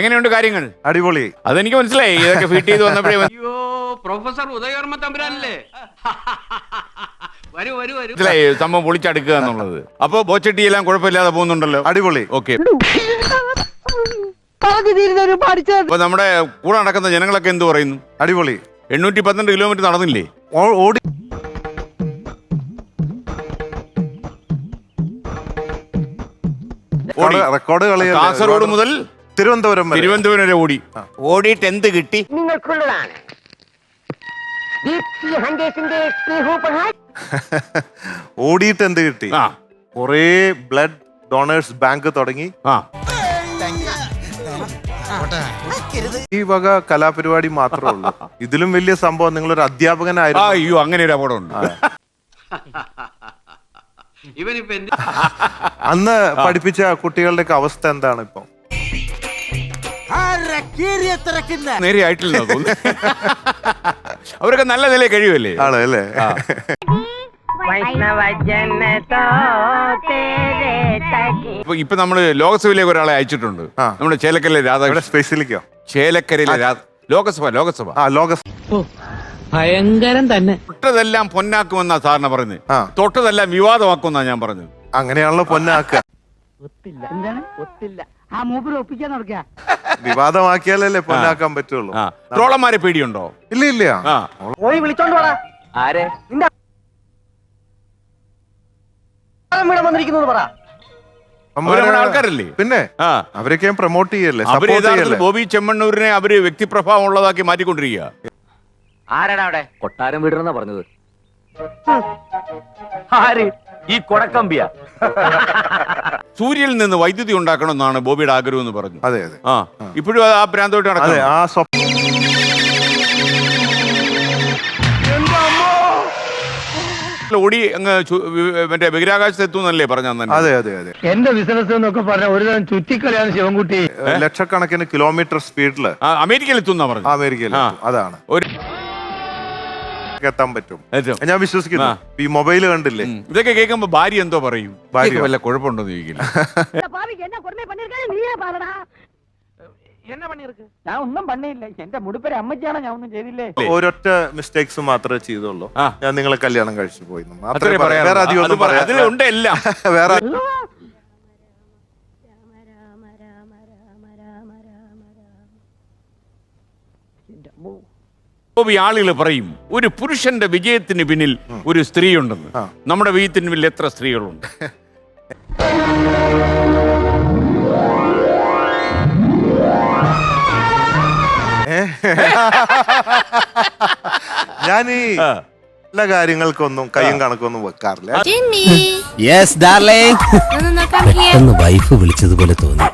എങ്ങനെയുണ്ട് കാര്യങ്ങൾ? അടിപൊളി. അതെനിക്ക് മനസ്സിലായി, ഇതൊക്കെ ഫിറ്റ് ചെയ്ത് വന്നപ്പോഴേ. അയ്യോ പ്രൊഫസർ ഉദയവർമ്മ തമ്പുരാനല്ലേ? വരൂ വരൂ വരൂ. മനസ്സിലായി സംഭവം പൊളിച്ചടുക്കുക എന്നുള്ളത്. അപ്പൊ ബോച്ചട്ടി എല്ലാം കുഴപ്പമില്ലാതെ പോകുന്നുണ്ടല്ലോ. അടിപൊളി. ഓക്കെ. അപ്പൊ നമ്മുടെ കൂടെ നടക്കുന്ന ജനങ്ങളൊക്കെ എന്ത് പറയുന്നു? അടിപൊളി. 812 കിലോമീറ്റർ നടന്നില്ലേ? ഓടി റെക്കോർഡ് കളിയ കാസർഗോഡ് മുതൽ തിരുവനന്തപുരം വരെ ഓടി. ഓടിയിട്ട് എന്ത് കിട്ടി? നിങ്ങൾക്കുള്ളതാണ് ഓടിയിട്ട് എന്ത് കിട്ടി? കൊറേ ബ്ലഡ് ഡൊണേഴ്സ് ബാങ്ക് തുടങ്ങി. ഈ വക കലാപരിപാടി മാത്രമേ ഉള്ളൂ. ഇതിലും വലിയ സംഭവം നിങ്ങളൊരു അധ്യാപകനായിരുന്നു. അയ്യോ, അങ്ങനെ ഒരു അപകടമുണ്ട്. അന്ന് പഠിപ്പിച്ച കുട്ടികളുടെ അവസ്ഥ എന്താണ് ഇപ്പൊ? നേരെ ആയിട്ടില്ല. അവരൊക്കെ നല്ല നിലയിൽ കഴിയുമല്ലേ? ആണല്ലേ? ഇപ്പൊ നമ്മള് ലോകസഭയിലേക്ക് ഒരാളെ അയച്ചിട്ടുണ്ട്. നമ്മുടെ ചേലക്കരയിലെ രാധാകൃഷ്ണൻ. സ്പേസിലേക്കോ? ചേലക്കരയിലെ ലോകസഭ ഭയങ്കരം തന്നെ. തൊട്ടതെല്ലാം പൊന്നാക്കുമെന്നാ സാറിന് പറഞ്ഞത്. തൊട്ടതെല്ലാം വിവാദമാക്കുമെന്നാ ഞാൻ പറഞ്ഞത്. അങ്ങനെയാണല്ലോ പൊന്നാക്കുക. വിവാദമാക്കിയാലല്ലേ പൊന്നാക്കാൻ പറ്റുള്ളൂ. ട്രോളന്മാരെ പേടിയുണ്ടോ? ഇല്ല ഇല്ല. പോയി വിളിച്ചോണ്ട് പോടാ. ആരെ? വന്നിരിക്കുന്നത് പറ. ആൾക്കാരല്ലേ? പിന്നെ അവരൊക്കെ പ്രൊമോട്ട് ചെയ്യല്ലേ? ബോബി ചെമ്മണ്ണൂരിനെ അവര് വ്യക്തിപ്രഭാവം ഉള്ളതാക്കി മാറ്റിക്കൊണ്ടിരിക്കുക. ആരാടാ അവിടെ? കൊട്ടാരം വീടുന്ന പറഞ്ഞത്. ആര്? ഈ കൊടക്കമ്പിയ. സൂര്യനിൽ നിന്ന് വൈദ്യുതി ഉണ്ടാക്കണമെന്നാണ് ബോബിയുടെ ആഗ്രഹം എന്ന് പറഞ്ഞു. അതെ അതെ. ഇപ്പോഴും ആ പ്രാന്തോട്ട് നടക്കുന്നത്. ഓടി അങ്ങ് മറ്റേ ബഹിരാകാശത്ത് എത്തുന്നല്ലേ പറഞ്ഞേ? അതെ അതെ അതെ. എന്റെ ബിസിനസ് എന്നൊക്കെ പറഞ്ഞ ഒരു ചുറ്റിക്കളിയാണ് ശിവൻകുട്ടി. ലക്ഷക്കണക്കിന് കിലോമീറ്റർ സ്പീഡില് അമേരിക്കയിൽ എത്തുന്ന പറഞ്ഞു. അമേരിക്കയിൽ അതാണ് എത്താൻ പറ്റും. ഞാൻ വിശ്വസിക്കുന്നു. ഈ മൊബൈൽ കണ്ടില്ലേ? ഇതൊക്കെ കേൾക്കുമ്പോ ഭാര്യ എന്തോ പറയും? ഭാര്യ വല്ല കുഴപ്പമുണ്ടോ എന്ന് ചോദിക്കില്ല. ഞാൻ ഒന്നും പണിയില്ല. എന്റെ മുടിപ്പര അമ്മച്ചാണ്, ഞാൻ ഒന്നും ചെയ്തില്ലേ. ഒരൊറ്റ മിസ്റ്റേക്സ് മാത്രമേ ചെയ്തുള്ളൂ. ഞാൻ നിങ്ങളെ കല്യാണം കഴിച്ചു പോയി. വേറെ അധികം ഉണ്ട് എല്ലാം. വേറെ ആളുകൾ പറയും ഒരു പുരുഷന്റെ വിജയത്തിന് പിന്നിൽ ഒരു സ്ത്രീ ഉണ്ടെന്ന്. നമ്മുടെ വിജയത്തിന് പിന്നിൽ എത്ര സ്ത്രീകളുണ്ട്? ഞാൻ ഈ എല്ലാ കാര്യങ്ങൾക്കൊന്നും കയ്യും കണക്കൊന്നും വെക്കാറില്ല. പെട്ടെന്ന് വൈഫ് വിളിച്ചതുപോലെ തോന്നി.